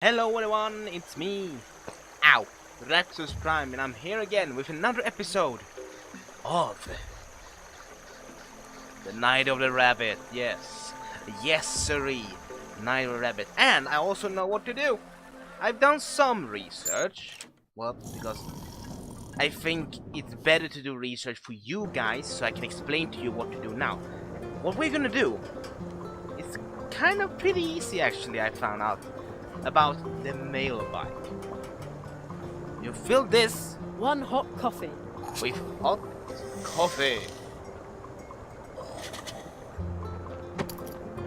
Hello everyone, it's me, ow, RaxusPrime, and I'm here again with another episode of the Night of the Rabbit. Yes, sirree, Night of the Rabbit. And I also know what to do. I've done some research, well, because I think it's better to do research for you guys, so I can explain to you what to do now. What we're gonna do, it's kind of pretty easy actually, I found out. About the mail bike. You fill this one hot coffee with hot coffee.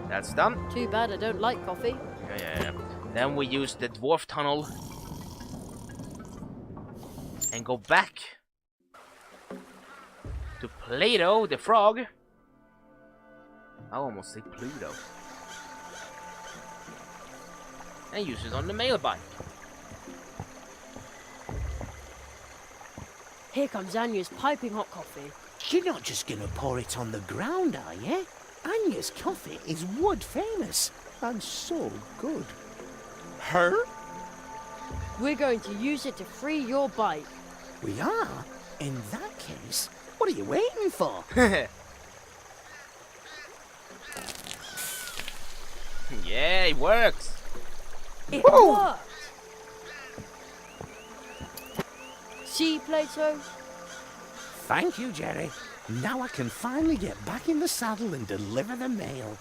That's done. Too bad I don't like coffee. Yeah. Then we use the dwarf tunnel and go back to Plato the frog. I almost say Pluto. And use it on the mail bike. Here comes Anya's piping hot coffee. You're not just gonna pour it on the ground, are you? Anya's coffee is wood famous and so good. Her? We're going to use it to free your bike. We are? In that case, what are you waiting for? Yeah, it works. It worked! See, Plato? Thank you, Jerry. Now I can finally get back in the saddle and deliver the mail.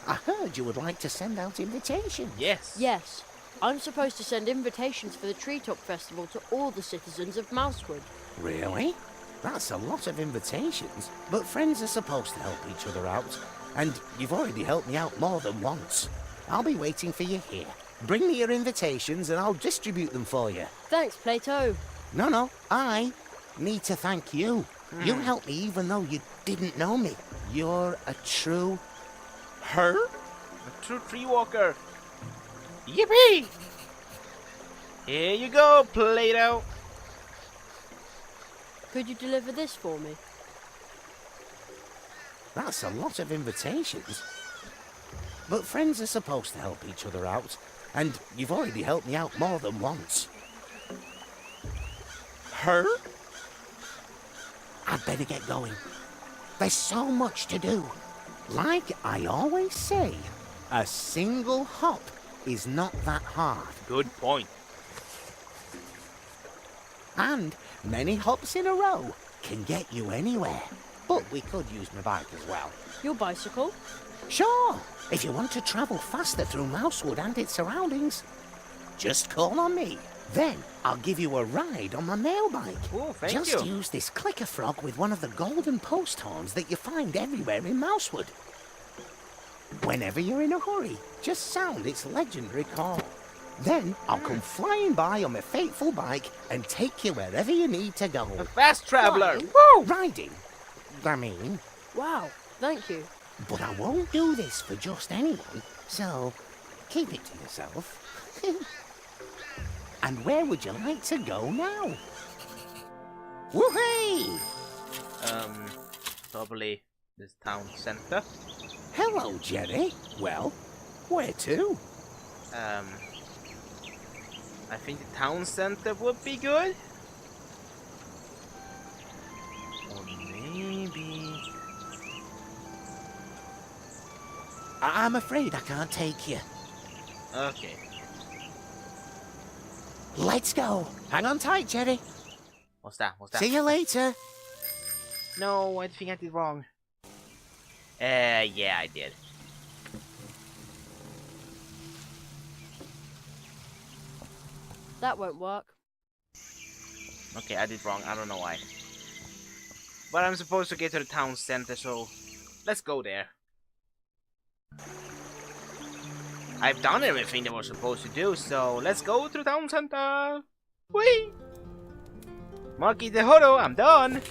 I heard you would like to send out invitations. Yes. Yes. I'm supposed to send invitations for the Tnotr festival to all the citizens of Mousewood. Really? That's a lot of invitations. But friends are supposed to help each other out. And you've already helped me out more than once. I'll be waiting for you here. Bring me your invitations and I'll distribute them for you. Thanks, Plato. No, I need to thank you. You helped me even though you didn't know me. You're a true... her? A true tree walker. Yippee! Here you go, Plato. Could you deliver this for me? That's a lot of invitations. But friends are supposed to help each other out, and you've already helped me out more than once. Her? I'd better get going. There's so much to do. Like I always say, a single hop is not that hard. Good point. And many hops in a row can get you anywhere. But we could use my bike as well. Your bicycle? Sure, if you want to travel faster through Mousewood and its surroundings. Just call on me. Then I'll give you a ride on my mail bike. Oh, thank you. Just use this clicker frog with one of the golden post horns that you find everywhere in Mousewood. Whenever you're in a hurry, just sound its legendary call. Then I'll come flying by on my fateful bike and take you wherever you need to go. A fast traveler. Woo! Riding, I mean. Wow, thank you. But I won't do this for just anyone, so keep it to yourself. And where would you like to go now? Woohoo! Probably this town center. Hello, Jerry. Well, where to? I think the town center would be good. Or maybe... I'm afraid I can't take you. Okay. Let's go. Hang on tight, Jerry. What's that? See you later. No, I think I did wrong. Yeah, I did. That won't work. Okay, I did wrong. I don't know why. But I'm supposed to get to the town center, so let's go there. I've done everything that we're supposed to do, so let's go to the town center. Whee! Marky the Horo, I'm done.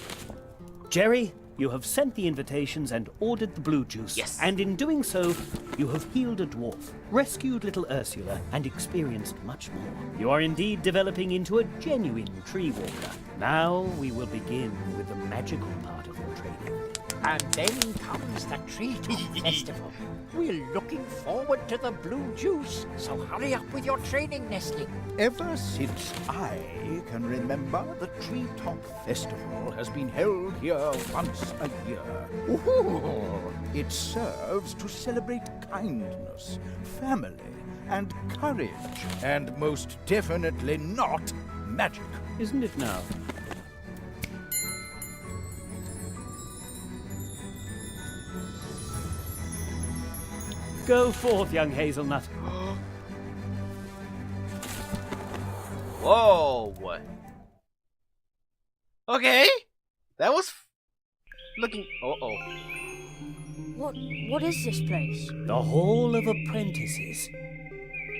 Jerry, you have sent the invitations and ordered the blue juice. Yes. And in doing so, you have healed a dwarf, rescued little Ursula, and experienced much more. You are indeed developing into a genuine tree walker. Now we will begin with the magical part of your training. And then comes the Treetop Festival. We're looking forward to the blue juice, so hurry up with your training, Nestling. Ever since I can remember, the Treetop Festival has been held here once a year. Ooh, it serves to celebrate kindness, family, and courage, and most definitely not magic. Isn't it now? Go forth, young hazelnut. Whoa! Okay, that was looking. What is this place? The Hall of Apprentices.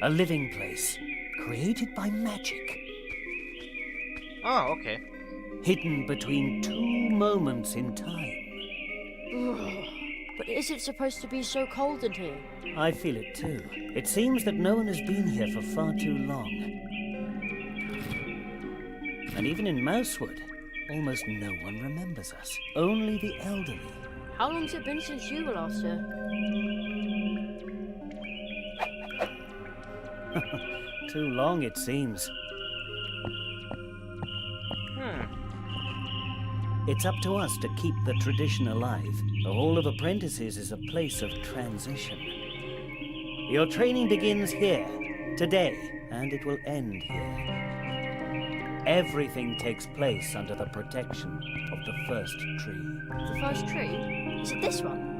A living place, created by magic. Oh, okay. Hidden between two moments in time. But is it supposed to be so cold in here? I feel it too. It seems that no one has been here for far too long. And even in Mousewood, almost no one remembers us. Only the elderly. How long's it been since you were last here? Too long, it seems. It's up to us to keep the tradition alive. The Hall of Apprentices is a place of transition. Your training begins here, today, and it will end here. Everything takes place under the protection of the first tree. The first tree? Is it this one?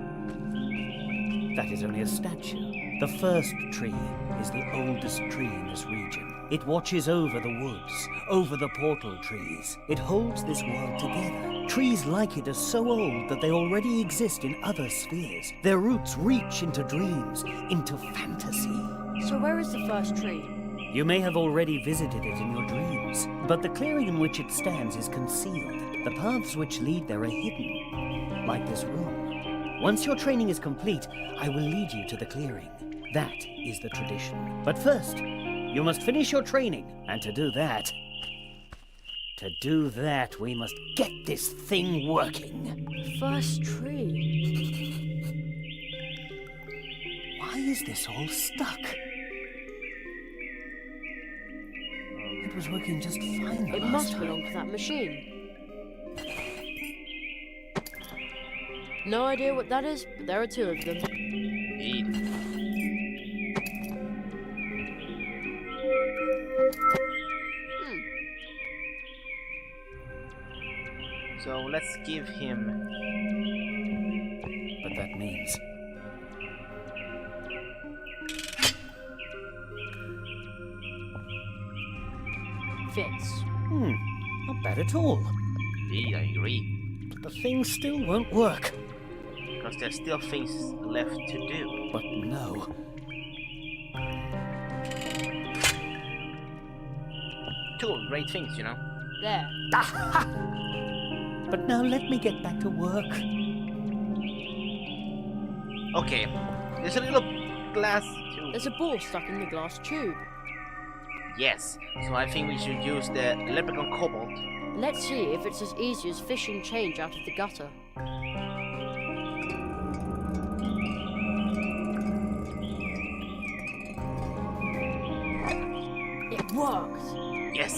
That is only a statue. The first tree is the oldest tree in this region. It watches over the woods, over the portal trees. It holds this world together. Trees like it are so old that they already exist in other spheres. Their roots reach into dreams, into fantasy. So where is the first tree? You may have already visited it in your dreams, but the clearing in which it stands is concealed. The paths which lead there are hidden, like this room. Once your training is complete, I will lead you to the clearing. That is the tradition. But first, you must finish your training, and to do that, we must get this thing working. First tree? Why is this all stuck? It was working just fine the It last must time. belong to that machine. No idea what that is, but there are two of them. Indeed. So let's give him. But that means Fits. not bad at all. Indeed, I agree. But the thing still won't work. Because there's still things left to do. But no. Two great things, you know. There. But now let me get back to work. Okay, there's a little glass tube. There's a ball stuck in the glass tube. Yes, so I think we should use the leprechaun cobalt. Let's see if it's as easy as fishing change out of the gutter. It worked! Yes.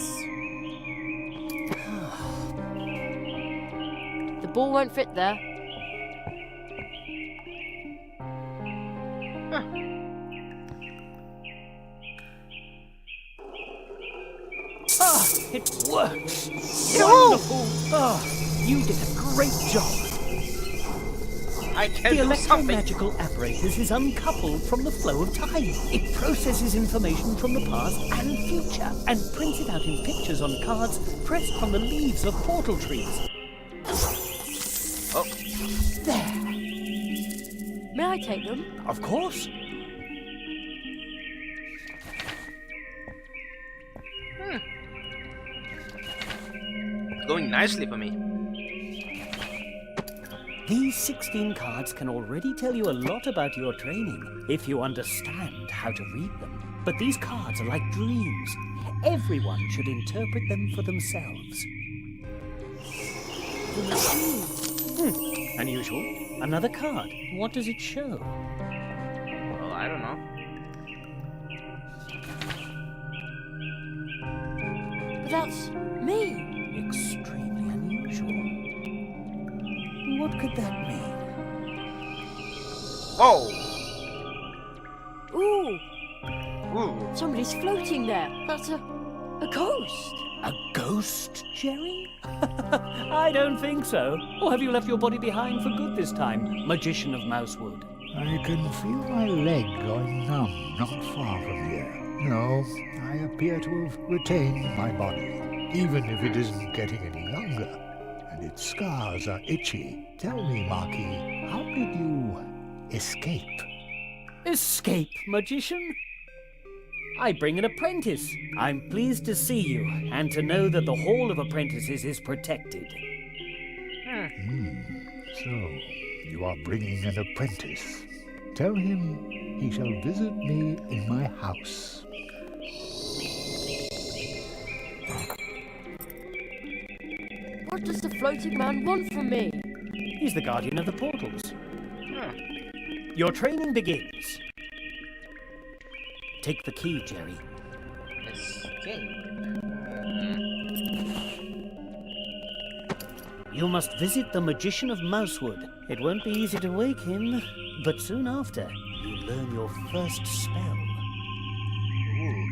The ball won't fit there. It works! Wonderful! You did a great job. I can The do something. electromagical apparatus is uncoupled from the flow of time. It processes information from the past and future and prints it out in pictures on cards pressed from the leaves of portal trees. Oh, There! May I take them? Of course! it's going nicely for me. These 16 cards can already tell you a lot about your training, if you understand how to read them. But these cards are like dreams. Everyone should interpret them for themselves. The machine. Unusual. Another card. What does it show? Well, I don't know. But that's me. Extremely unusual. What could that mean? Whoa! Ooh, Ooh. somebody's floating there. That's a ghost. A ghost, Jerry? I don't think so. Or have you left your body behind for good this time, Magician of Mousewood? I can feel my leg going numb not far from here. No, I appear to have retained my body, even if it isn't getting any younger, and its scars are itchy. Tell me, Marquis, how did you escape? Escape, Magician? I bring an apprentice. I'm pleased to see you, and to know that the Hall of Apprentices is protected. So, you are bringing an apprentice. Tell him he shall visit me in my house. What does the floating man want from me? He's the guardian of the portals. Your training begins. Take the key, Jerry. Escape. You must visit the Magician of Mousewood. It won't be easy to wake him, but soon after, you learn your first spell. Ooh.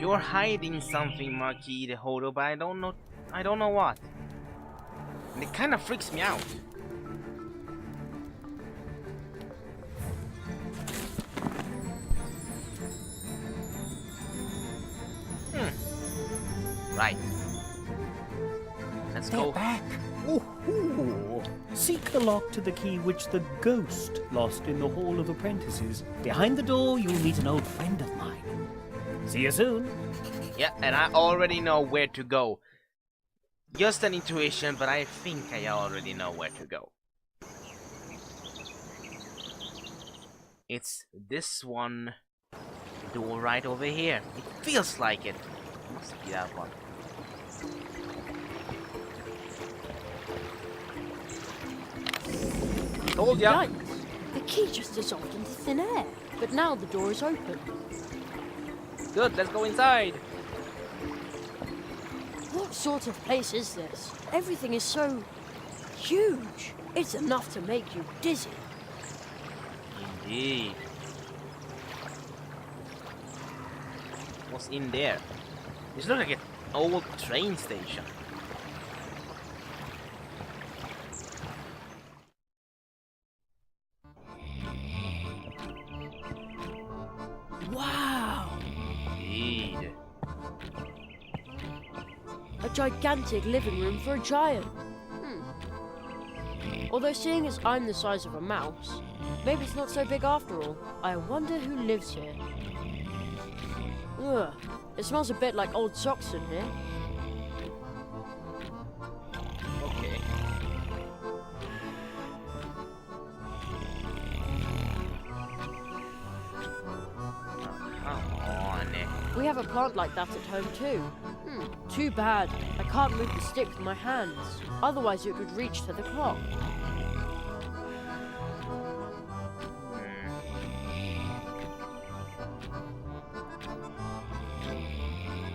You're hiding something, Marquis the Hodo, but I don't know what. And it kind of freaks me out. Right. Let's go. Back. Ooh. Seek the lock to the key which the ghost lost in the Hall of Apprentices. Behind the door, you'll meet an old friend of mine. See you soon. Yeah, and I already know where to go. Just an intuition, but I think I already know where to go. It's this one door right over here. It feels like it. Must be that one. Told ya. Yikes. The key just dissolved into thin air. But now the door is open. Good, let's go inside. What sort of place is this? Everything is so huge. It's enough to make you dizzy. Indeed. What's in there? This looks like an old train station. Wow! Indeed. A gigantic living room for a giant. Although seeing as I'm the size of a mouse, maybe it's not so big after all. I wonder who lives here. Ugh, it smells a bit like old socks in here. Okay. Come on. We have a plant like that at home too. Too bad. I can't move the stick with my hands. Otherwise it would reach to the clock.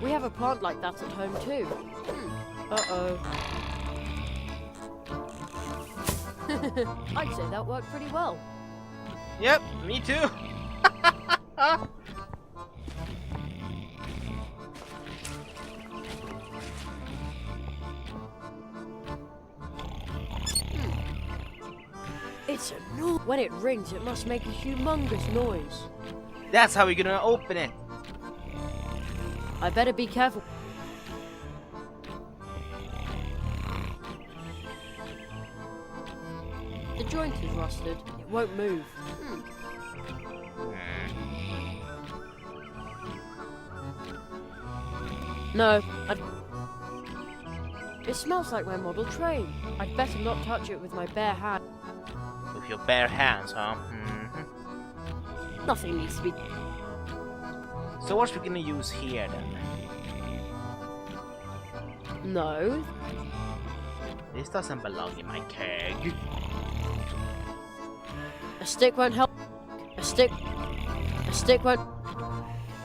We have a plant like that at home too. Uh-oh. I'd say that worked pretty well. Yep, me too. It's a noise. When it rings, it must make a humongous noise. That's how we're gonna open it. I better be careful. The joint is rusted. It won't move. No, it smells like my model train. I'd better not touch it with my bare hand. With your bare hands, huh? Nothing needs to be... So what we gonna use here then? No. This doesn't belong in my keg. A stick won't help. A stick won't.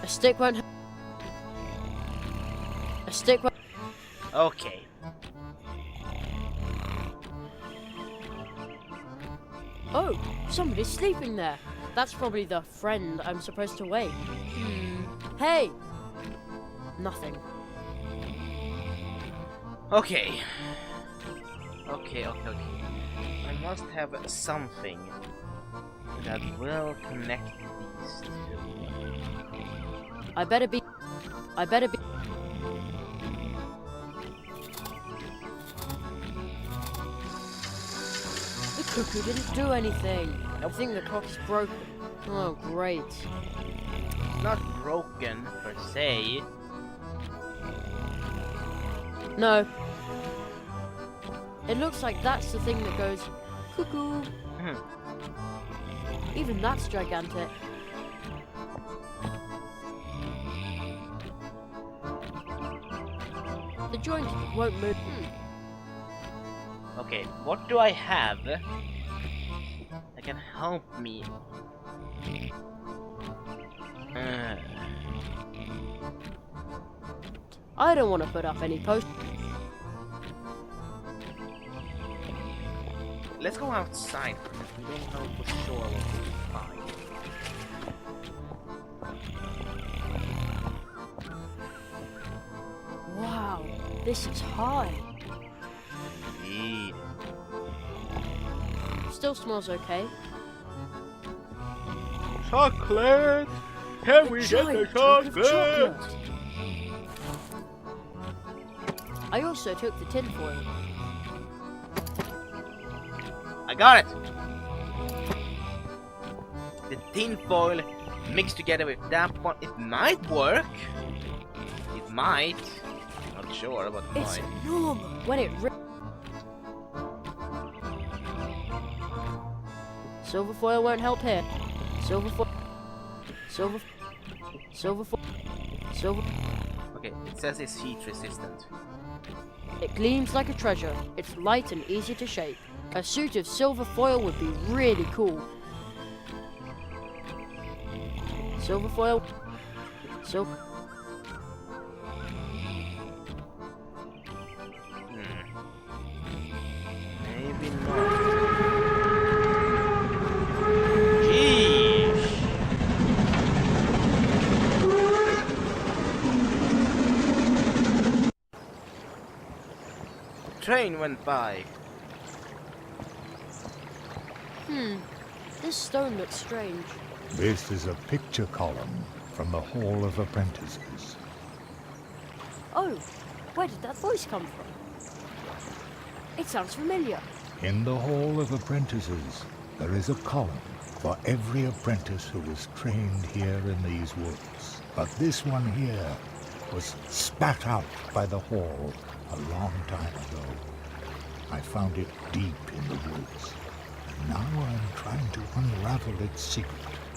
A stick won't. A stick won't. Okay. Oh, somebody's sleeping there. That's probably the friend I'm supposed to wake. Hey! Nothing. Okay. Okay. I must have something that will connect these two. I better be. The cuckoo didn't do anything. I think the clock is broken. Oh, great. Not broken per se. No. It looks like that's the thing that goes cuckoo. Even that's gigantic. The joint won't move. Okay, what do I have that can help me? I don't want to put up any post. Let's go outside because we don't know for sure what we'll find. Wow, this is high. Indeed. Still smells okay. Chocolate! Can we get the Giant chunk of chocolate? chocolate. I also took the tinfoil. I got it! The tinfoil mixed together with that one, it might work. It might. Not sure, but it It's might. normal when it Silver foil won't help here. Silver foil. Okay, it says it's heat resistant. It gleams like a treasure. It's light and easy to shape. A suit of silver foil would be really cool. Silver foil. Maybe not. Jeez. Train went by. This stone looks strange. This is a picture column from the Hall of Apprentices. Oh, where did that voice come from? It sounds familiar. In the Hall of Apprentices, there is a column for every apprentice who was trained here in these woods. But this one here was spat out by the Hall a long time ago. I found it deep in the woods, and now I'm trying to unravel its secret.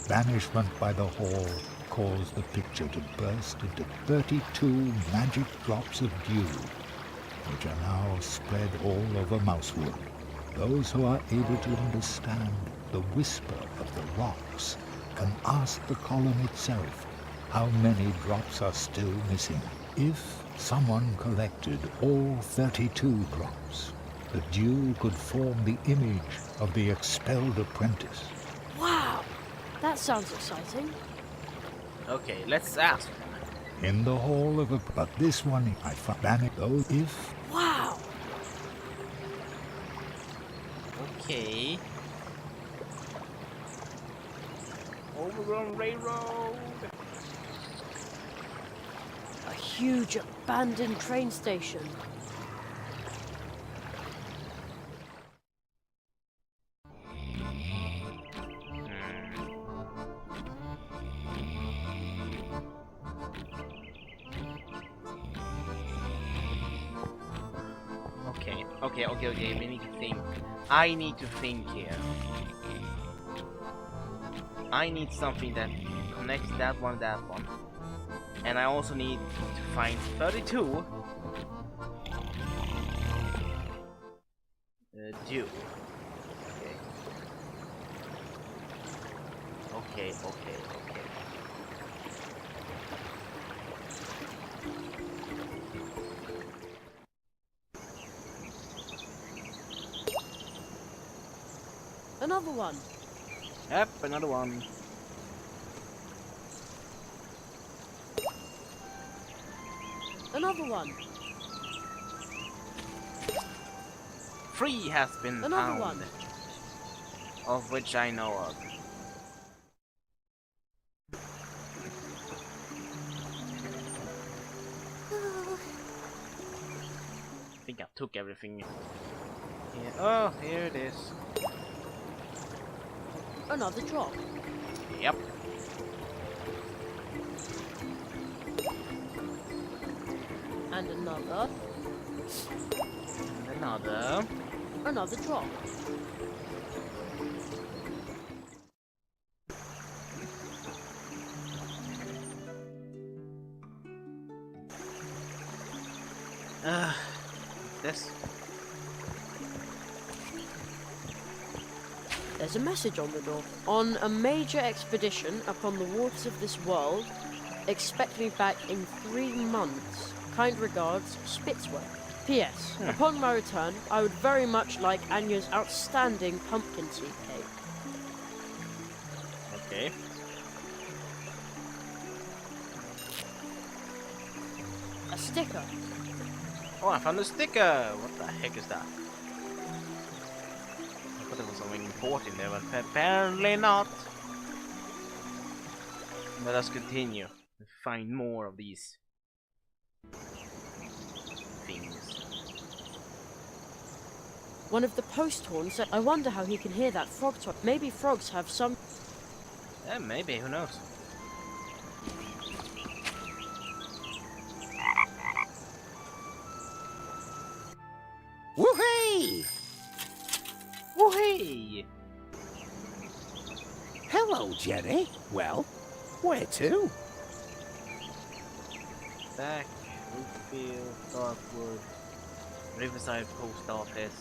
Banishment by the Hall caused the picture to burst into 32 magic drops of dew, which are now spread all over Mousewood. Those who are able to understand the whisper of the rocks can ask the column itself how many drops are still missing. If someone collected all 32 drops, the dew could form the image of the expelled apprentice. Wow, that sounds exciting. Okay, let's ask. In the Hall of but this one I found banished those if Wow, Okay. Overgrown railroad. a huge abandoned train station. Okay, we need to think. I need to think here. I need something that connects that one. And I also need to find 32 dew. Okay. Okay. Another one. Yep, another one. Another one. 3 has been Another found. one. Of which I know of. I think I took everything. Here. Oh, here it is. Another drop. Yep. And another. And another. Another drop. This. There's a message on the door. On a major expedition upon the waters of this world, expect me back in 3 months. Kind regards, Spitzway. P.S. Upon my return, I would very much like Anya's outstanding pumpkin seed cake. Okay. A sticker. Oh, I found a sticker! What the heck is that? I thought there was something important there, but apparently not. Let us continue and find more of these things. One of the post horns said, I wonder how he can hear that frog talk. Maybe frogs have some... Yeah, maybe, who knows? Woohoo! Woohoo! Hello, Jerry. Well, where to? Back, Woodfield, Darkwood, Riverside Post Office.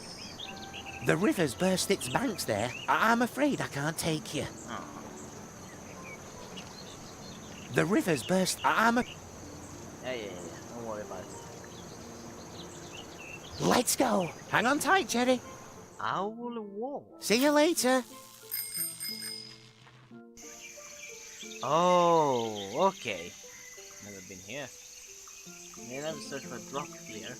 The river's burst its banks there. I'm afraid I can't take you. Oh. The river's burst. Yeah. Don't worry about it. Let's go. Hang on tight, Jerry. Owl Wall. See you later. Oh, okay. Never been here. They never searched for drop clear.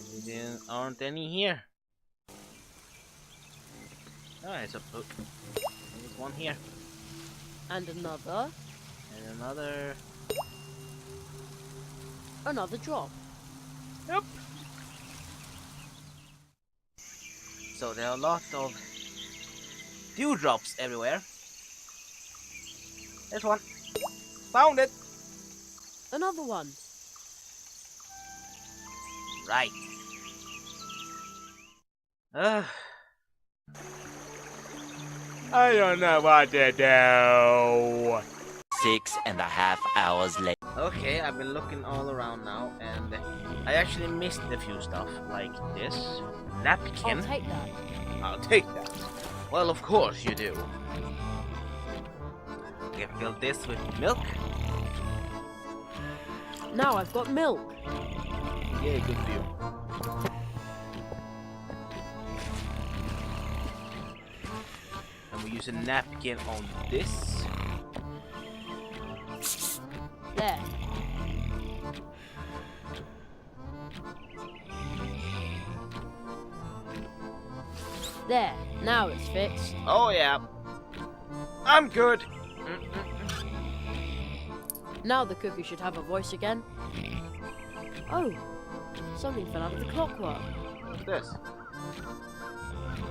Maybe there aren't any here. Oh, there's one here. And another. And another. Another drop. Yep. So there are a lot of dewdrops everywhere. There's one. Found it. Another one. Right. I don't know what to do. 6.5 hours later. Okay, I've been looking all around now, and I actually missed a few stuff, like this napkin. I'll take that. I'll take that. Well, of course you do. Okay, fill this with milk. Now I've got milk. Yeah, good for you. And we use a napkin on this. There. There. Now it's fixed. Oh yeah. I'm good. Now the cookie should have a voice again. Oh, something fell out of the clockwork. What's this?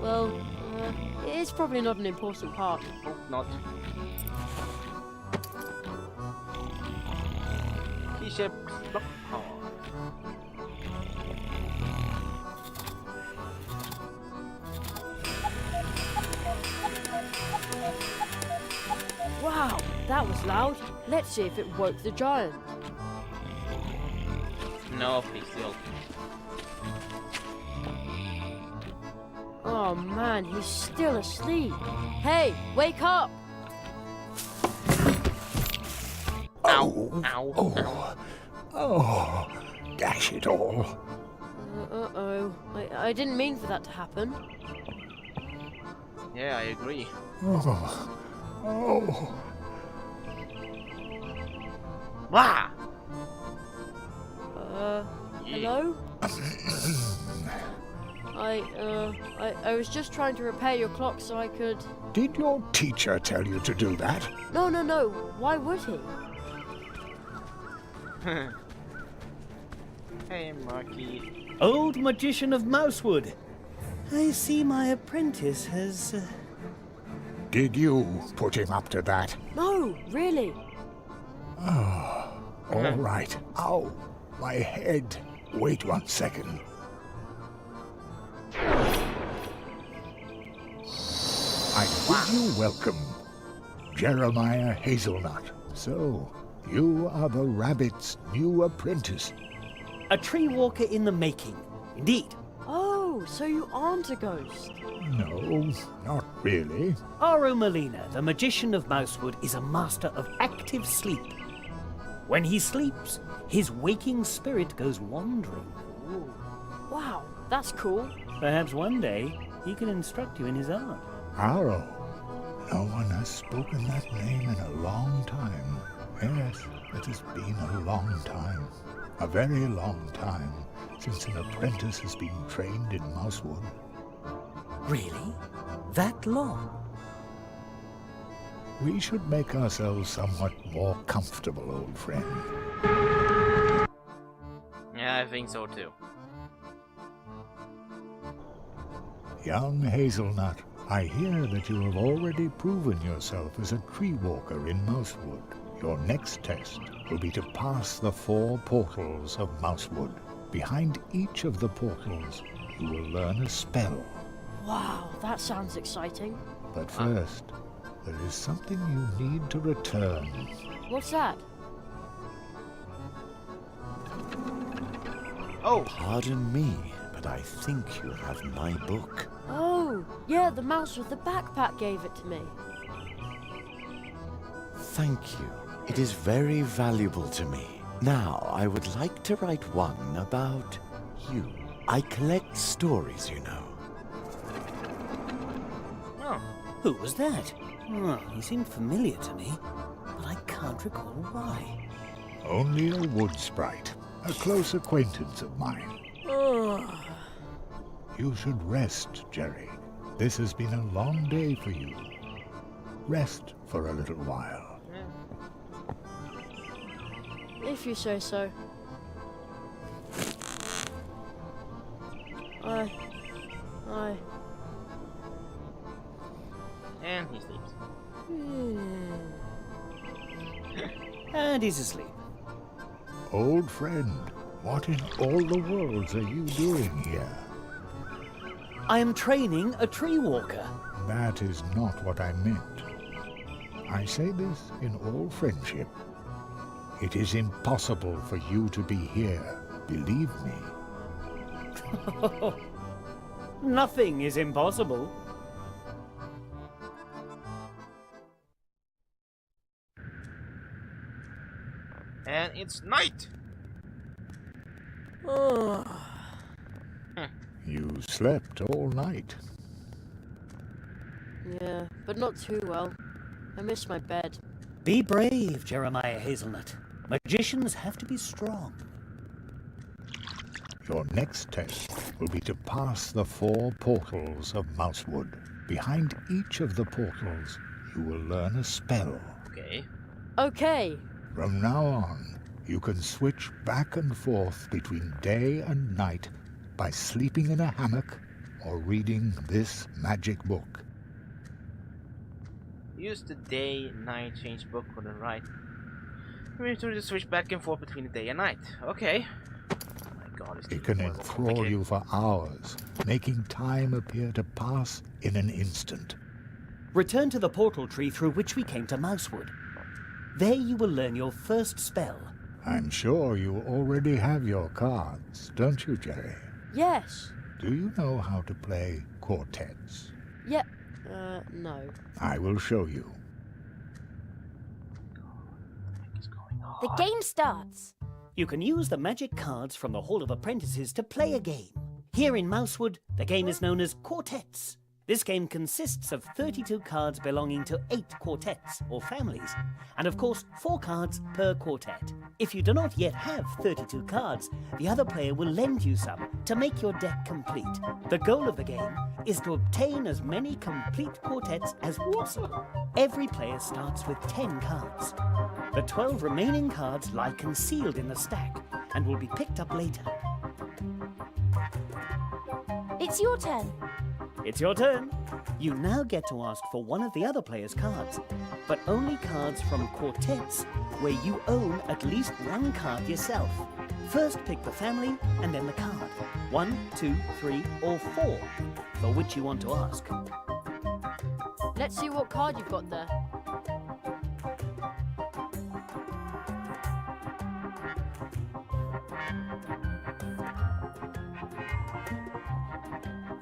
Well, it's probably not an important part. Hope not. T-shape clock. Oh. Wow, that was loud. Let's see if it woke the giant. No, he's still. Oh man, he's still asleep. Hey, wake up! Ow, ow, ow. Oh, dash it all. Uh-oh. I didn't mean for that to happen. Yeah, I agree. Oh, oh. Wah! Hello? I was just trying to repair your clock so I could... Did your teacher tell you to do that? No. Why would he? Hey, Marky. Old magician of Mousewood. I see my apprentice has... Did you put him up to that? No, really. All right. Ow, my head. Wait 1 second. I bid you welcome, Jeremiah Hazelnut. So, you are the rabbit's new apprentice. A tree walker in the making. Indeed. Oh, so you aren't a ghost. No, not really. Aro Molina, the magician of Mousewood, is a master of active sleep. When he sleeps, his waking spirit goes wandering. Wow, that's cool. Perhaps one day he can instruct you in his art. Aro. No one has spoken that name in a long time. Yes, it has been a long time. A very long time since an apprentice has been trained in Mousewood. Really? That long? We should make ourselves somewhat more comfortable, old friend. Yeah, I think so too. Young Hazelnut, I hear that you have already proven yourself as a tree walker in Mousewood. Your next test will be to pass the 4 portals of Mousewood. Behind each of the portals, you will learn a spell. Wow, that sounds exciting. But first, there is something you need to return. What's that? Oh, Pardon me, but I think you have my book. Oh, yeah, the mouse with the backpack gave it to me. Thank you. It is very valuable to me. Now, I would like to write one about you. I collect stories, you know. oh. Who was that? Oh, he seemed familiar to me, but I can't recall why. Only a wood sprite, a close acquaintance of mine. You should rest, Jerry. This has been a long day for you. Rest for a little while. If you say so. And he sleeps. And he's asleep. Old friend, what in all the worlds are you doing here? I am training a tree walker. That is not what I meant. I say this in all friendship. It is impossible for you to be here, believe me. Nothing is impossible. And it's night! You slept all night. Yeah, but not too well. I miss my bed. Be brave, Jeremiah Hazelnut. Magicians have to be strong. Your next test will be to pass the 4 portals of Mousewood. Behind each of the portals, you will learn a spell. Okay. Okay. From now on, you can switch back and forth between day and night by sleeping in a hammock or reading this magic book. Use the day-night change book on the right. We need to switch back and forth between the day and night. Okay. Oh my god, it's It can more enthrall complicated. you for hours, making time appear to pass in an instant. Return to the portal tree through which we came to Mousewood. There you will learn your first spell. I'm sure you already have your cards, don't you, Jerry? Yes. Do you know how to play quartets? Yep. No. I will show you. The game starts. You can use the magic cards from the Hall of Apprentices to play a game. Here in Mousewood, the game is known as Quartets. This game consists of 32 cards belonging to 8 quartets, or families, and of course 4 cards per quartet. If you do not yet have 32 cards, the other player will lend you some to make your deck complete. The goal of the game is to obtain as many complete quartets as possible. Every player starts with 10 cards. The 12 remaining cards lie concealed in the stack and will be picked up later. It's your turn. It's your turn. You now get to ask for one of the other player's cards, but only cards from quartets where you own at least one card yourself. First pick the family and then the card. 1, 2, 3, or 4, for which you want to ask. Let's see what card you've got there.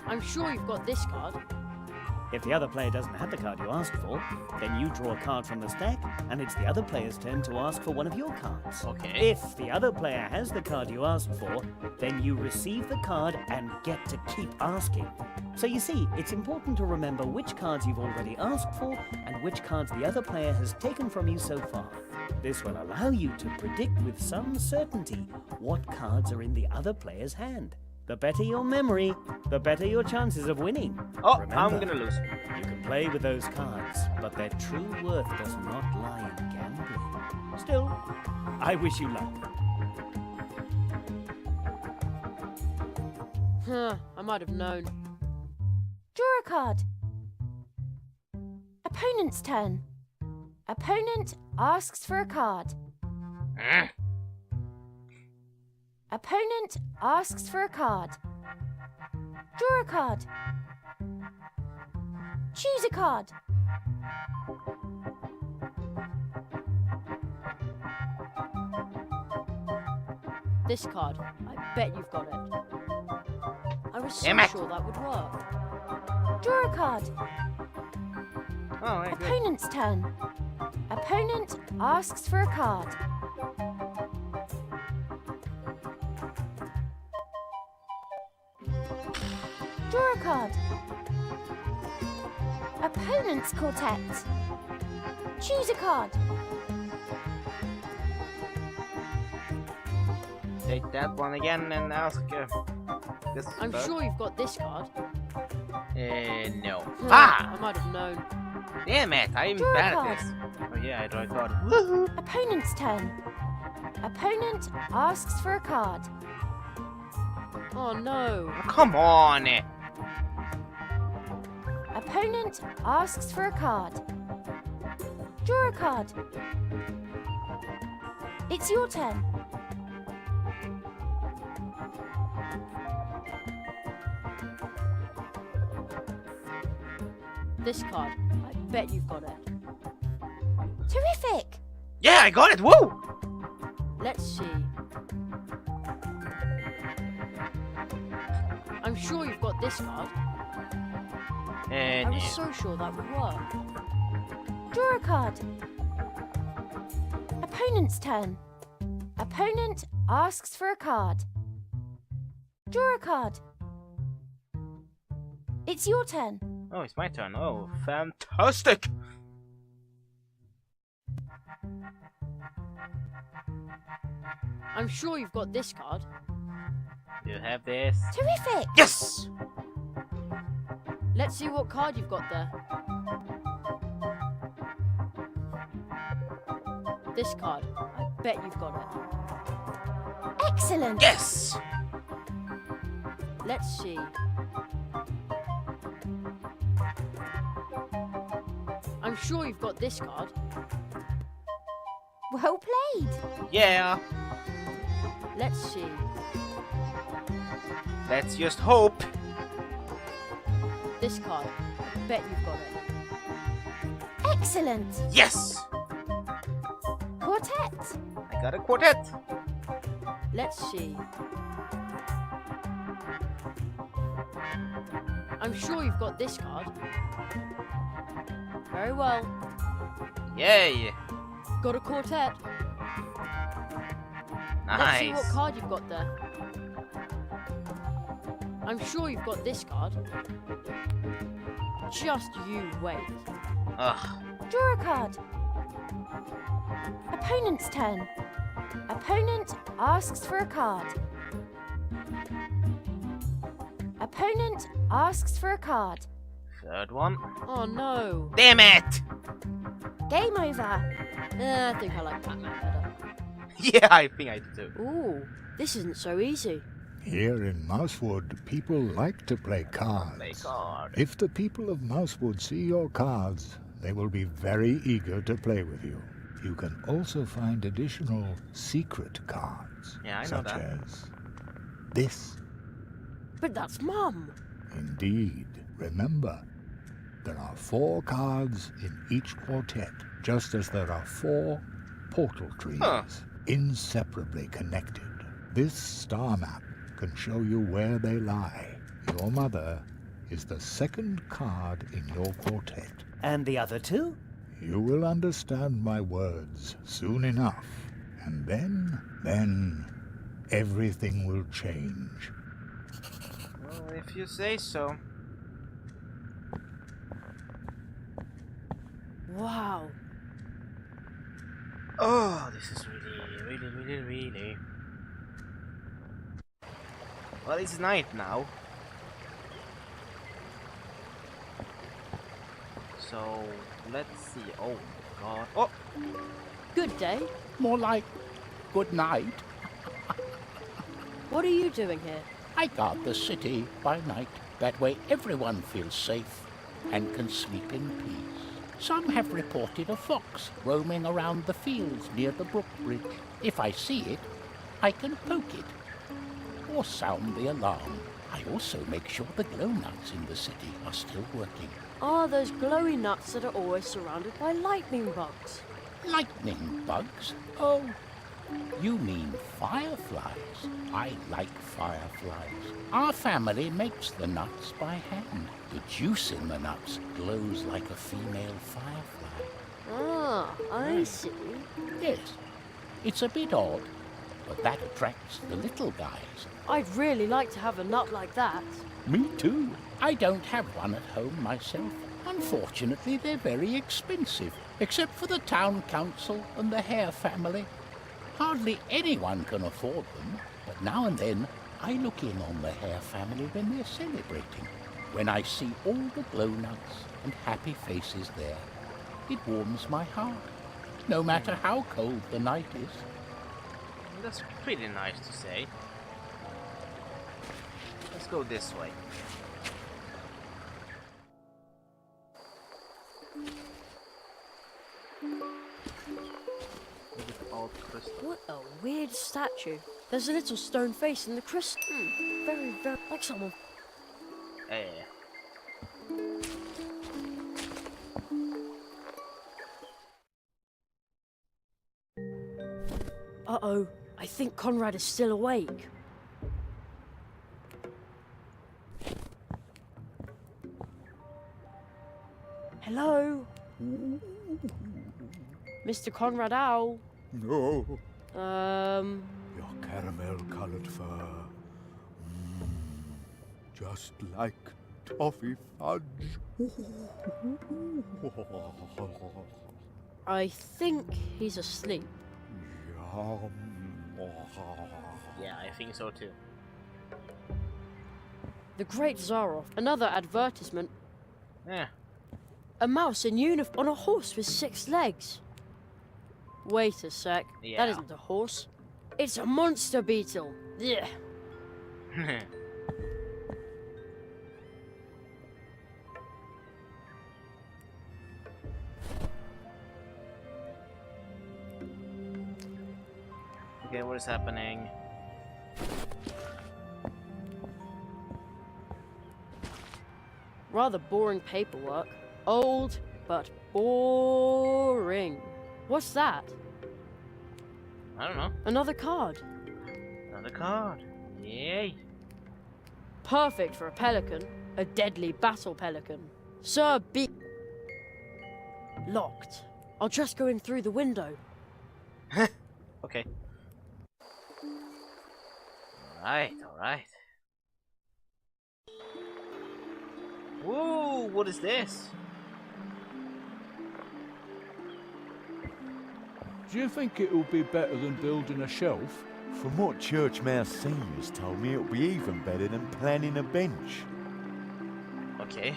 I'm sure you've got this card. If the other player doesn't have the card you asked for, then you draw a card from the stack, and it's the other player's turn to ask for one of your cards. Okay. If the other player has the card you asked for, then you receive the card and get to keep asking. So you see, it's important to remember which cards you've already asked for and which cards the other player has taken from you so far. This will allow you to predict with some certainty what cards are in the other player's hand. The better your memory, the better your chances of winning. Oh, Remember, I'm gonna lose. you can play with those cards, but their true worth does not lie in gambling. Still, I wish you luck. I might have known. Draw a card. Opponent's turn. Opponent asks for a card. Opponent asks for a card. Draw a card. Choose a card. This card. I bet you've got it. I was so Damn it. sure that would work. Draw a card. Oh, very good. Opponent's turn. Opponent asks for a card. Draw a card. Opponent's quartet. Choose a card. Take that one again and ask this. I'm first. sure you've got this card. No. I might have known. Damn it! I'm Draw a bad card. at this. Oh yeah, I draw a card. Woohoo! Opponent's turn. Opponent asks for a card. Oh no. Come on! Opponent asks for a card. Draw a card. It's your turn. This card. I bet you've got it. Terrific! Yeah, I got it! Woo! Let's see. I'm sure you've got this card. I And was so sure that would work. Draw a card. Opponent's turn. Opponent asks for a card. Draw a card. It's your turn. oh, it's my turn. Oh, fantastic! I'm sure you've got this card. Do you have this? Terrific! Yes! Let's see what card you've got there. This card. I bet you've got it. Excellent! Yes! Let's see. I'm sure you've got this card. Well played! Yeah! Let's see. Let's just hope. This card. I bet you've got it. Excellent! Yes! quartet. I got a quartet. Let's see. I'm sure you've got this card. Very well. Yay! Got a quartet. Let's see what Nice. card you've got there. I'm sure you've got this card. Just you wait. Ugh. Draw a card. Opponent's turn. Opponent asks for a card. Opponent asks for a card. Third one. Oh no. Damn it! Game over. I think I like Batman better. Yeah, I think I do. Ooh, this isn't so easy. Here in Mousewood, people like to play cards. Play card. If the people of Mousewood see your cards, they will be very eager to play with you. You can also find additional secret cards, Yeah, I know such that. as this. But that's Mum. Indeed. Remember, there are 4 cards in each quartet, just as there are 4 portal trees, inseparably connected. This star map can show you where they lie. Your mother is the 2nd card in your quartet. And the other 2? You will understand my words soon enough, and then everything will change. Well, if you say so. Wow. Oh, this is really. Well, it's night now. So, let's see. Oh, God. Oh! Good day. More like good night. What are you doing here? I guard the city by night. That way everyone feels safe and can sleep in peace. Some have reported a fox roaming around the fields near the brook bridge. If I see it, I can poke it or sound the alarm. I also make sure the glow nuts in the city are still working. Are those glowy nuts that are always surrounded by lightning bugs? Lightning bugs? Oh, you mean fireflies. I like fireflies. Our family makes the nuts by hand. The juice in the nuts glows like a female firefly. Ah, I see. Yes, it's a bit odd, but that attracts the little guys. I'd really like to have a nut like that. Me too. I don't have one at home myself. Unfortunately, they're very expensive, except for the town council and the Hare family. Hardly anyone can afford them, but now and then I look in on the Hare family when they're celebrating. When I see all the glow nuts and happy faces there, it warms my heart, no matter how cold the night is. That's pretty nice to say. Let's go this way. What a weird statue. There's a little stone face in the crystal. Very, very like someone. Eh. Uh-oh, I think Conrad is still awake. Hello? Mr. Conrad Owl? No, Your caramel-colored fur. Just like toffee fudge. I think he's asleep. Yum. Yeah, I think so too. The Great Zaroff. Another advertisement. Yeah. A mouse in uniform on a horse with 6 legs. Wait a sec. Yeah. That isn't a horse. It's a monster beetle. Yeah. Okay, what is happening? Rather boring paperwork. Old, but boring. What's that? I don't know. Another card. Another card. Yay. Perfect for a pelican. A deadly battle pelican. Sir, be... Locked. I'll just go in through the window. Okay. Alright, alright. Whoa, what is this? Do you think it'll be better than building a shelf? From what Church Mouse Senior's told me, it'll be even better than planning a bench. Okay.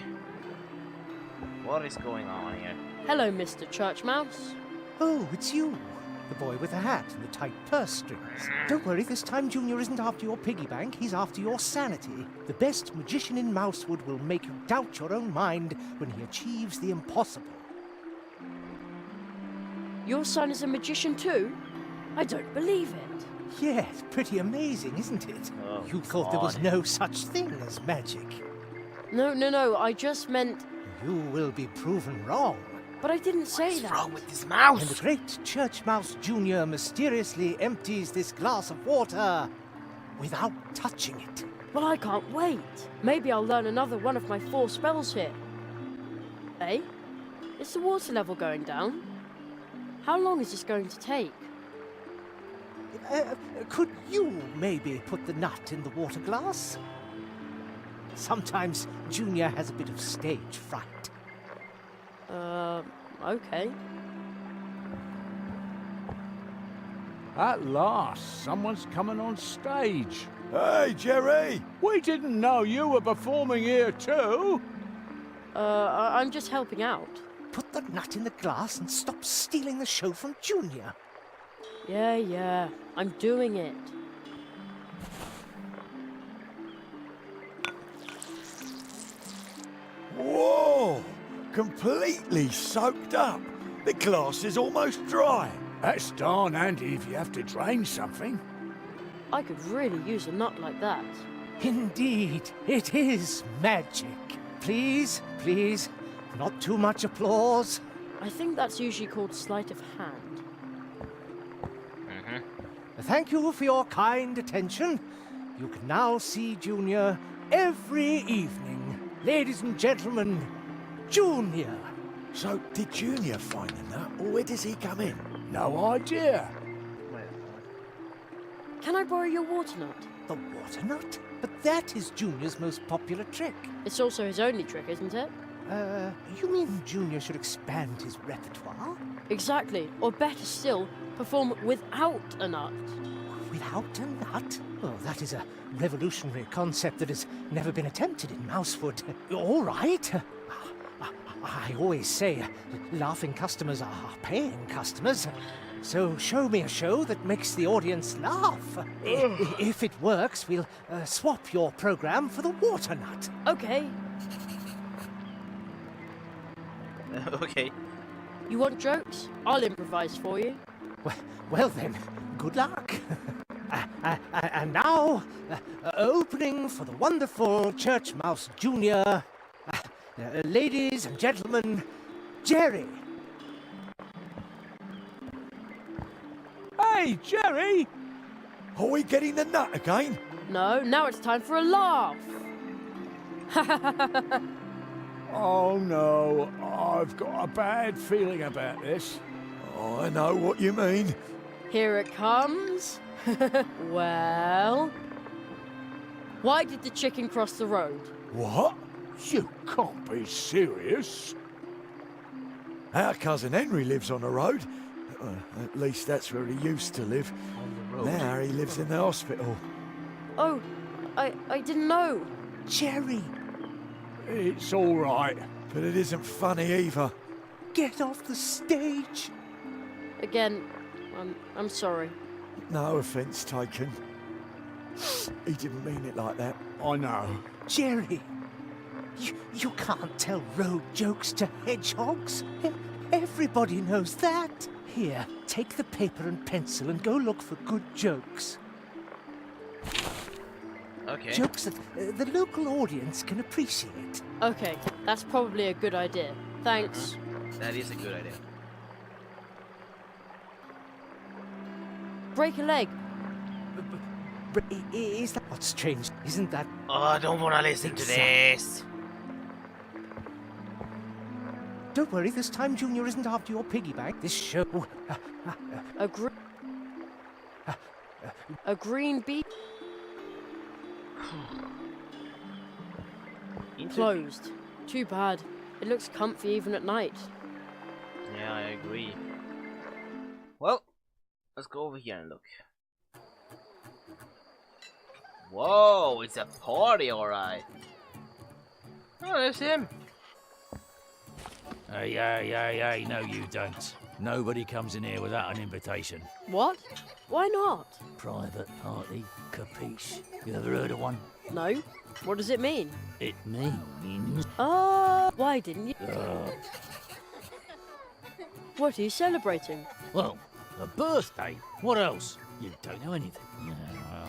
What is going on here? Hello, Mr. Church Mouse. Oh, it's you. The boy with the hat and the tight purse strings. Don't worry, this time Junior isn't after your piggy bank, he's after your sanity. The best magician in Mousewood will make you doubt your own mind when he achieves the impossible. Your son is a magician too? I don't believe it. Yes, pretty amazing, isn't it? Oh, You thought there was God. no such thing as magic. No, I just meant... You will be proven wrong. But I didn't say What's that. wrong with this When mouse? the great Church Mouse Jr. mysteriously empties this glass of water without touching it. Well, I can't wait. Maybe I'll learn another one of my 4 spells here. Eh? Is the water level going down? How long is this going to take? Could you maybe put the nut in the water glass? Sometimes Junior has a bit of stage fright. Okay. At last, someone's coming on stage. Hey, Jerry! We didn't know you were performing here too. I'm just helping out. Put the nut in the glass and stop stealing the show from Junior. Yeah, I'm doing it. Whoa! Completely soaked up. The glass is almost dry. That's darn handy if you have to drain something. I could really use a nut like that. Indeed, it is magic. Please, not too much applause. I think that's usually called sleight of hand. Thank you for your kind attention. You can now see Junior every evening. Ladies and gentlemen, Junior. So, did Junior find the nut, or where does he come in? No idea. Can I borrow your water nut? The water nut? But that is Junior's most popular trick. It's also his only trick, isn't it? You mean Junior should expand his repertoire? Exactly. Or better still, perform without a nut. Without a nut? Well, that is a revolutionary concept that has never been attempted in Mousewood. All right. I always say, laughing customers are paying customers. So show me a show that makes the audience laugh. If it works, we'll swap your program for the water nut. Okay. Okay. You want jokes? I'll improvise for you. Well then, good luck. And now, opening for the wonderful Church Mouse Jr., ladies and gentlemen, Jerry. Hey, Jerry! Are we getting the nut again? No, now it's time for a laugh. Oh no, I've got a bad feeling about this. Oh, I know what you mean. Here it comes. Well, why did the chicken cross the road? What? You can't be serious. Our cousin Henry lives on the road. At least that's where he used to live. Now he lives in the hospital. Oh, I didn't know. Jerry, It's all right. But it isn't funny either. get off the stage. Again, I'm sorry. No offence taken. He didn't mean it like that. I know. Jerry, you can't tell road jokes to hedgehogs. Everybody knows that. Here, take the paper and pencil and go look for good jokes. Okay. Jokes that the local audience can appreciate. Okay, that's probably a good idea. Thanks. That is a good idea. Break a leg. Is that what's changed? Isn't that... Oh, I don't want to listen to this. Don't worry, this time Junior isn't after your piggy bank. This show... A green bee. Closed. Too bad. It looks comfy even at night. Yeah, I agree. Well, let's go over here and look. Whoa, it's a party, alright. Oh, there's him. Hey, no you don't. Nobody comes in here without an invitation. What? Why not? Private party, capiche? You ever heard of one? No. What does it mean? It means... Why didn't you? What are you celebrating? Well, a birthday. What else? You don't know anything. No,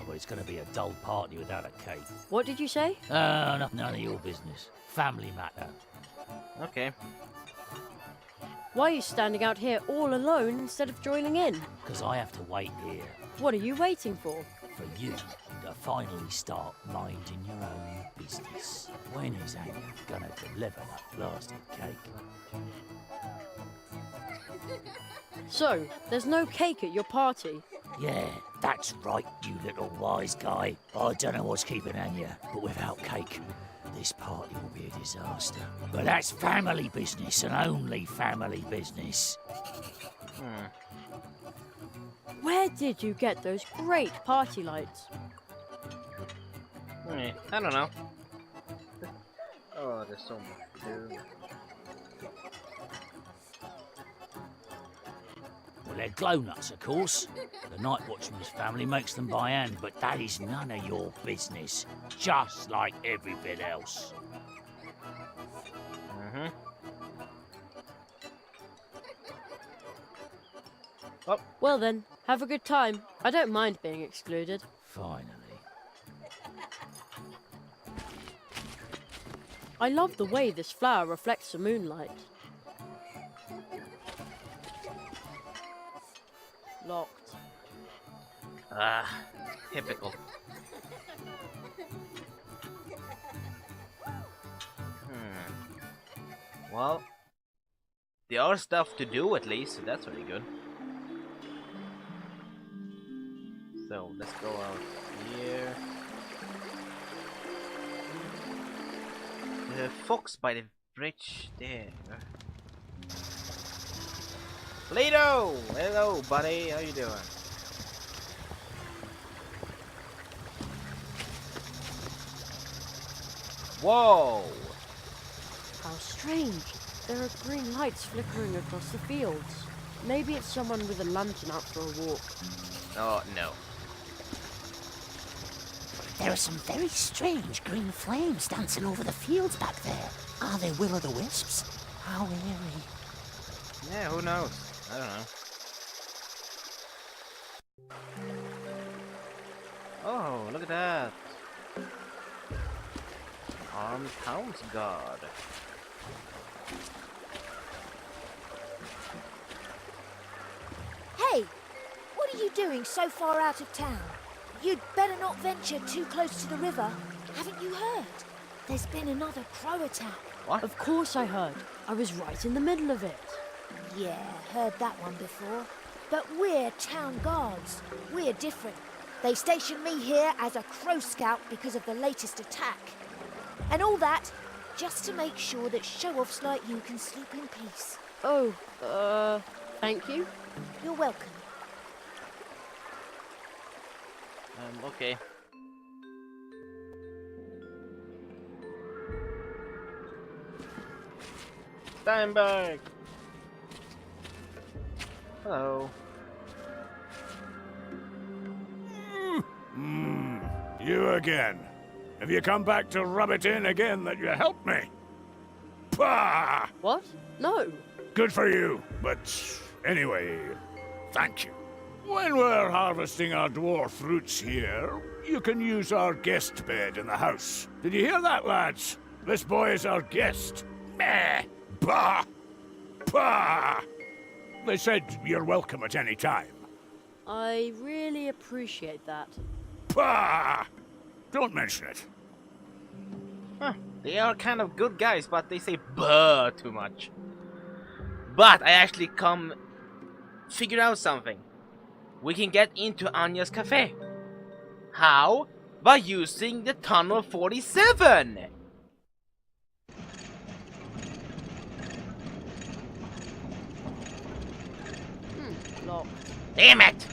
well, it's going to be a dull party without a cake. What did you say? None of your business. Family matter. Okay. Why are you standing out here all alone instead of joining in? Because I have to wait here What are you waiting for? for you to finally start minding your own business. When is Anya gonna deliver that blasted cake? So, there's no cake at your party? Yeah, that's right, you little wise guy. I don't know what's keeping Anya, but without cake, this party will be a disaster. But that's family business and only family business. Where did you get those great party lights? I don't know. Oh, there's so much to do. Well, they're glow nuts, of course. The Night Watchman's family makes them by hand, but that is none of your business. Just like every bit else. Well then, have a good time. I don't mind being excluded. Finally. I love the way this flower reflects the moonlight. Locked. Ah, typical. Well, there are stuff to do at least, so that's very good. So let's go out here. The fox by the bridge there. Lido! Hello, buddy. How you doing? Whoa! How strange. There are green lights flickering across the fields. Maybe it's someone with a lantern out for a walk. Oh, no. There are some very strange green flames dancing over the fields back there. Are they will-o'-the-wisps? How eerie. Yeah, who knows? I don't know. Oh, look at that. Armed Hound's Guard. Hey! What are you doing so far out of town? You'd better not venture too close to the river. Haven't you heard? There's been another crow attack. What? Of course I heard. I was right in the middle of it. Yeah, heard that one before. But we're town guards. We're different. They stationed me here as a crow scout because of the latest attack. And all that, just to make sure that show-offs like you can sleep in peace. Oh, thank you. You're welcome. Okay. Steinberg! Hello. You again. Have you come back to rub it in again that you helped me? Pah! What? No. Good for you, but anyway, thank you. When we're harvesting our dwarf roots here, you can use our guest bed in the house. Did you hear that, lads? This boy is our guest. Meh! Bah! Bah! They said you're welcome at any time. I really appreciate that. Pah! Don't mention it. Huh. They are kind of good guys, but they say "buh" too much. But I actually figure out something. We can get into Anya's cafe. How? By using the Tunnel 47! Locked. Damn it!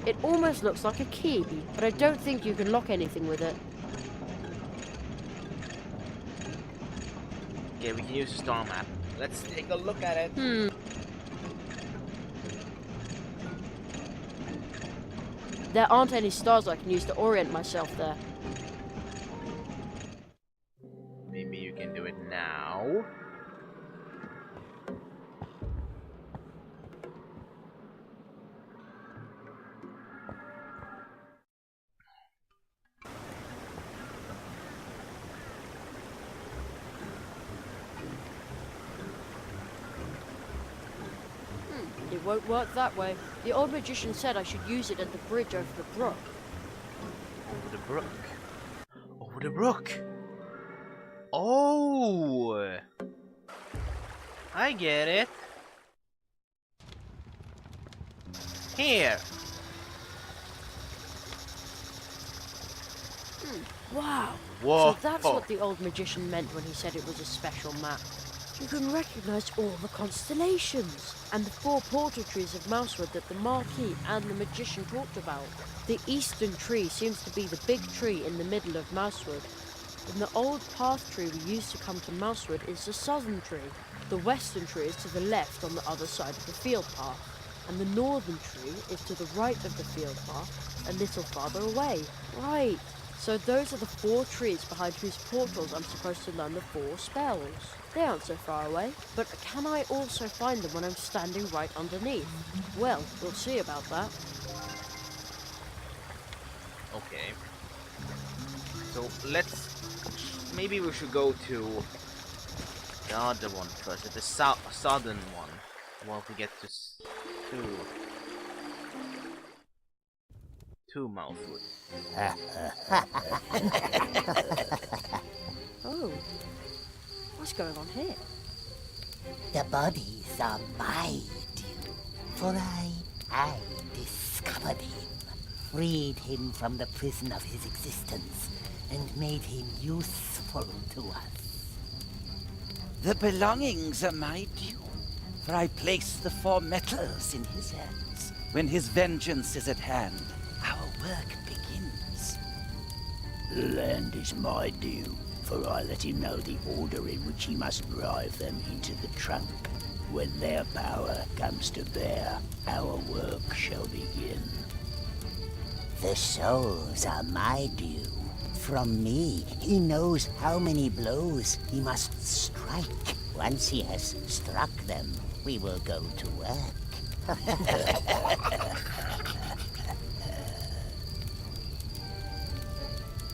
It almost looks like a key, but I don't think you can lock anything with it. Okay, we can use the star map. Let's take a look at it. There aren't any stars I can use to orient myself there. Maybe you can do it now. It won't work that way. The old magician said I should use it at the bridge over the brook. Over the brook. Over the brook. Oh! I get it. Here. Wow. Whoa. So that's what the old magician meant when he said it was a special map. You can recognize all the constellations and the 4 portal trees of Mousewood that the Marquis and the magician talked about. The eastern tree seems to be the big tree in the middle of Mousewood. And the old path tree we used to come to Mousewood is the southern tree. The western tree is to the left on the other side of the field path. And the northern tree is to the right of the field path, a little farther away. Right. So those are the 4 trees behind whose portals I'm supposed to learn the 4 spells. They aren't so far away, but can I also find them when I'm standing right underneath? Well, we'll see about that. Okay. So maybe we should go to the other one first, the southern one. Once we get to Mousewood. Oh. What's going on here? The bodies are my due, for I discovered him, freed him from the prison of his existence, and made him useful to us. The belongings are my due, for I placed the 4 metals in his hands. When his vengeance is at hand, our work begins. The land is my due, for I let him know the order in which he must drive them into the trunk. When their power comes to bear, our work shall begin. The souls are my due. From me, he knows how many blows he must strike. Once he has struck them, we will go to work.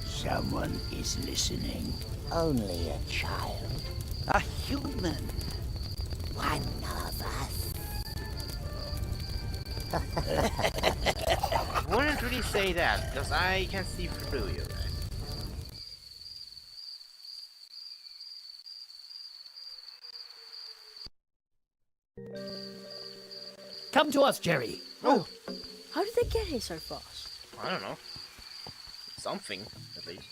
Someone is listening. Only a child. A human. One of us. I wouldn't really say that, because I can see through you guys. Come to us, Jerry. Oh! How did they get here so fast? I don't know. Something, at least.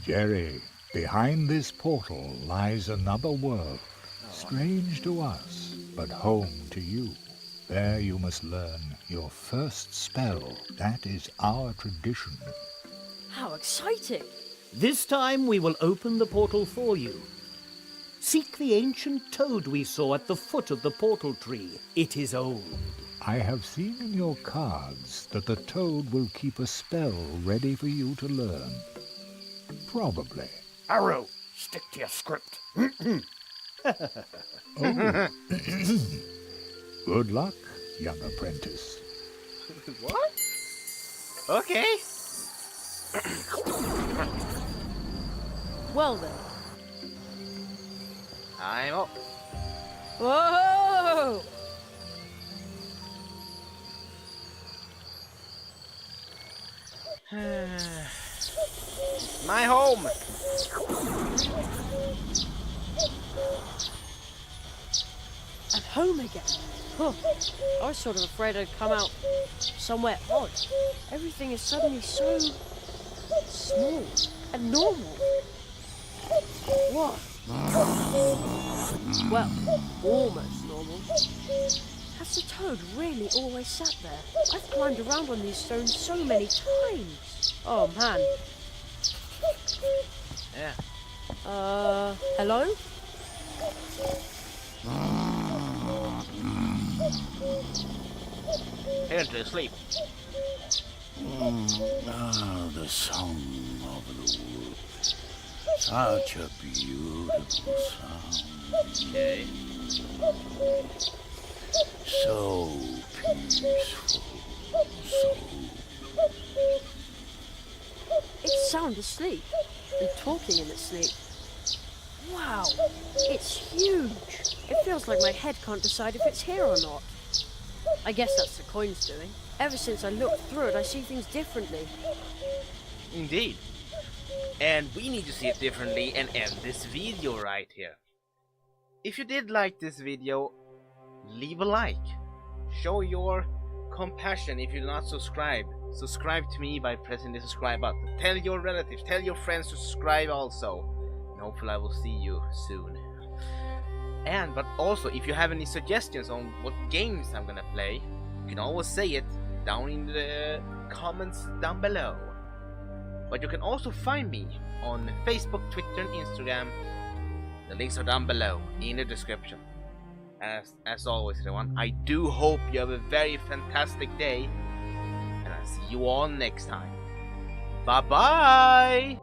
Jerry, behind this portal lies another world, strange to us, but home to you. There you must learn your first spell. That is our tradition. How exciting! This time we will open the portal for you. Seek the ancient toad we saw at the foot of the portal tree. It is old. I have seen in your cards that the toad will keep a spell ready for you to learn. Probably. Arrow, stick to your script. Oh. Good luck, young apprentice. What? Okay. Well then. I'm up. Whoa! My home. I'm home again. Huh. I was sort of afraid I'd come out somewhere odd. Everything is suddenly so small and normal. What? Well, almost normal. Has the toad really always sat there? I've climbed around on these stones so many times. Oh man. Yeah. Hello? Here to sleep. The song of the wood. Such a beautiful sound. Okay. So peaceful. So. It's sound asleep and talking in its sleep. Wow, it's huge. It feels like my head can't decide if it's here or not. I guess that's the coin's doing. Ever since I looked through it, I see things differently. Indeed. And we need to see it differently and end this video right here. If you did like this video, leave a like. Show your compassion if you're not subscribed. Subscribe to me by pressing the subscribe button. Tell your relatives, tell your friends to subscribe also. And hopefully I will see you soon. But also, if you have any suggestions on what games I'm gonna play, you can always say it down in the comments down below. But you can also find me on Facebook, Twitter, and Instagram. The links are down below in the description. As always, everyone, I do hope you have a very fantastic day, and I'll see you all next time. Bye bye!